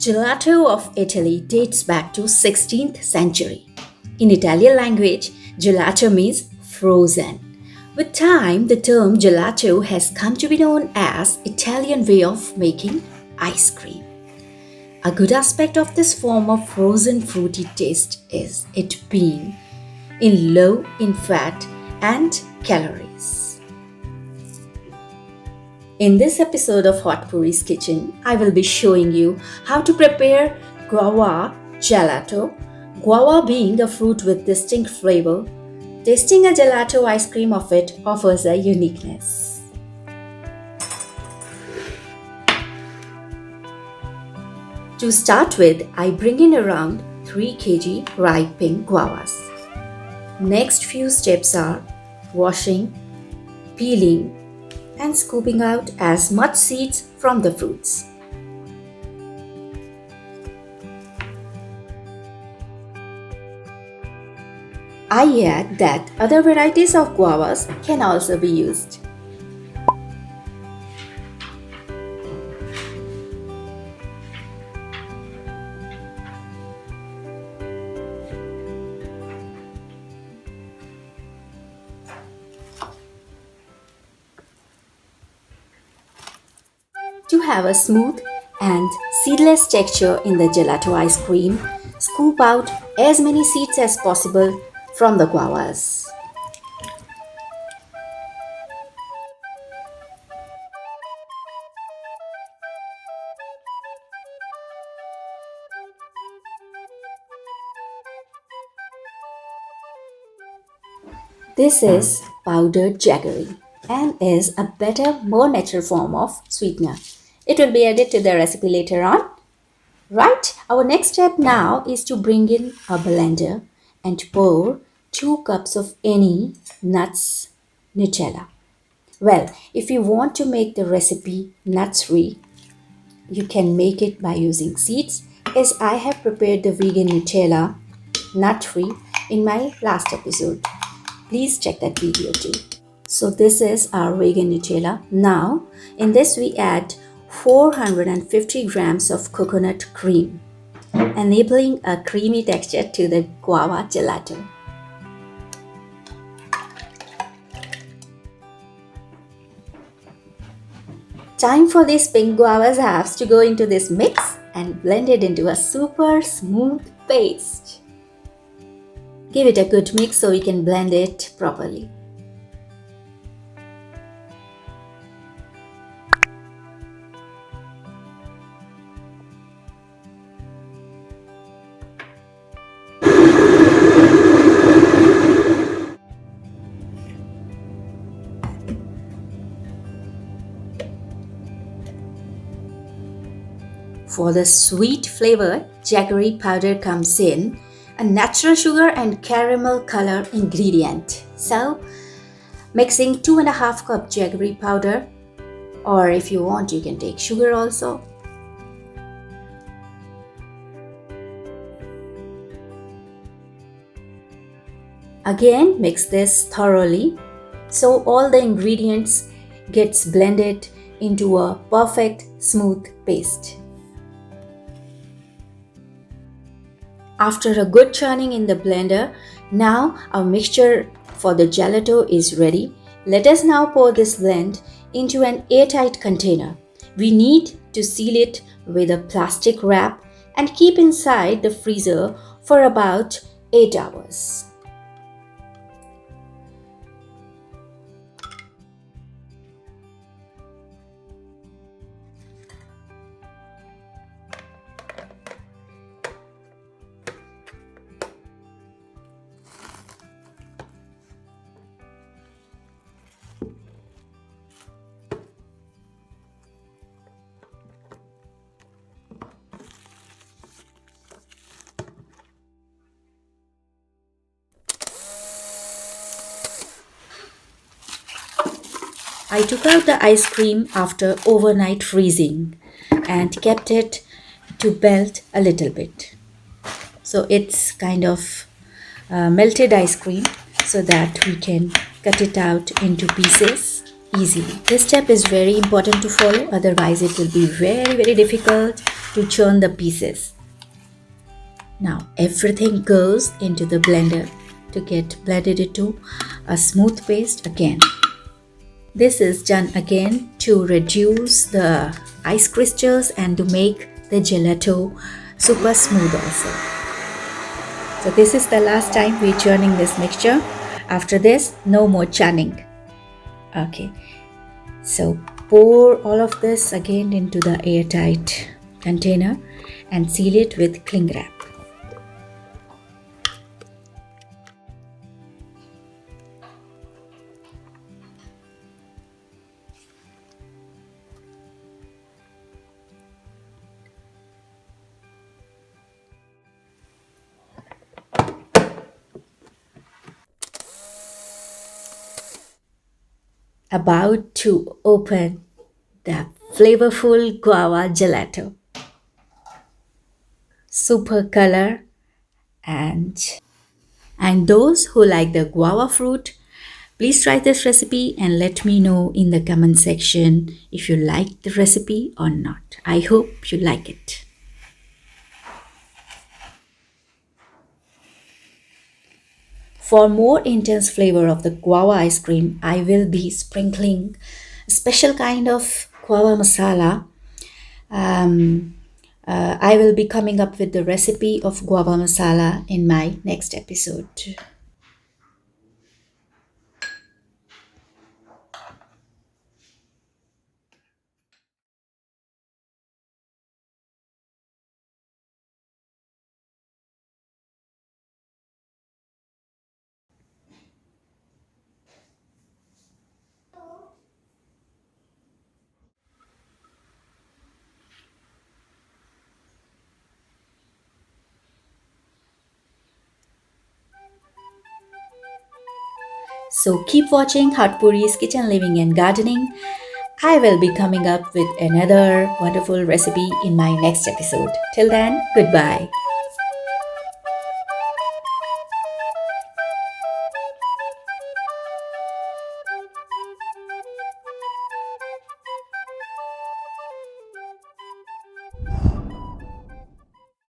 Gelato of Italy dates back to 16th century. In Italian language, gelato means frozen. With time, the term gelato has come to be known as Italian way of making ice cream. A good aspect of this form of frozen fruity taste is it being low in fat and calories. In this episode of Hot Puri's Kitchen, I will be showing you how to prepare guava gelato, guava being the fruit with distinct flavor. Tasting a gelato ice cream of it offers a uniqueness. To start with, I bring in around 3 kg ripe pink guavas. Next few steps are washing, peeling, and scooping out as much seeds from the fruits. I add that other varieties of guavas can also be used. To have a smooth and seedless texture in the gelato ice cream, scoop out as many seeds as possible from the guavas. This is powdered jaggery and is a better, more natural form of sweetener. It will be added to the recipe later on. Right, our next step now is to bring in a blender and pour 2 cups of any nuts Nutella. Well, if you want to make the recipe nuts-free, you can make it by using seeds, as I have prepared the vegan Nutella nut-free in my last episode. Please check that video too. So this is our vegan Nutella. Now, in this we add 450 grams of coconut cream, enabling a creamy texture to the guava gelato. Time for these pink guavas halves to go into this mix and blend it into a super smooth paste. Give it a good mix so we can blend it properly. For the sweet flavor, jaggery powder comes in, a natural sugar and caramel color ingredient. So, mixing 2.5 cup jaggery powder, or if you want, you can take sugar also. Again, mix this thoroughly so all the ingredients gets blended into a perfect smooth paste. After a good churning in the blender, now our mixture for the gelato is ready. Let us now pour this blend into an airtight container. We need to seal it with a plastic wrap and keep inside the freezer for about 8 hours. I took out the ice cream after overnight freezing and kept it to melt a little bit. So it's kind of melted ice cream so that we can cut it out into pieces easily. This step is very important to follow, otherwise it will be very difficult to churn the pieces. Now everything goes into the blender to get blended into a smooth paste again. This is done again to reduce the ice crystals and to make the gelato super smooth also. So this is the last time we're churning this mixture. After this, no more churning. Okay, so pour all of this again into the airtight container and seal it with cling wrap. About to open the flavorful guava gelato. Super color and those who like the guava fruit, please try this recipe and let me know in the comment section if you like the recipe or not. I hope you like it. For more intense flavor of the guava ice cream, I will be sprinkling a special kind of guava masala. I will be coming up with the recipe of guava masala in my next episode. So keep watching Hatpuri's Kitchen Living and Gardening. I will be coming up with another wonderful recipe in my next episode. Till then, goodbye.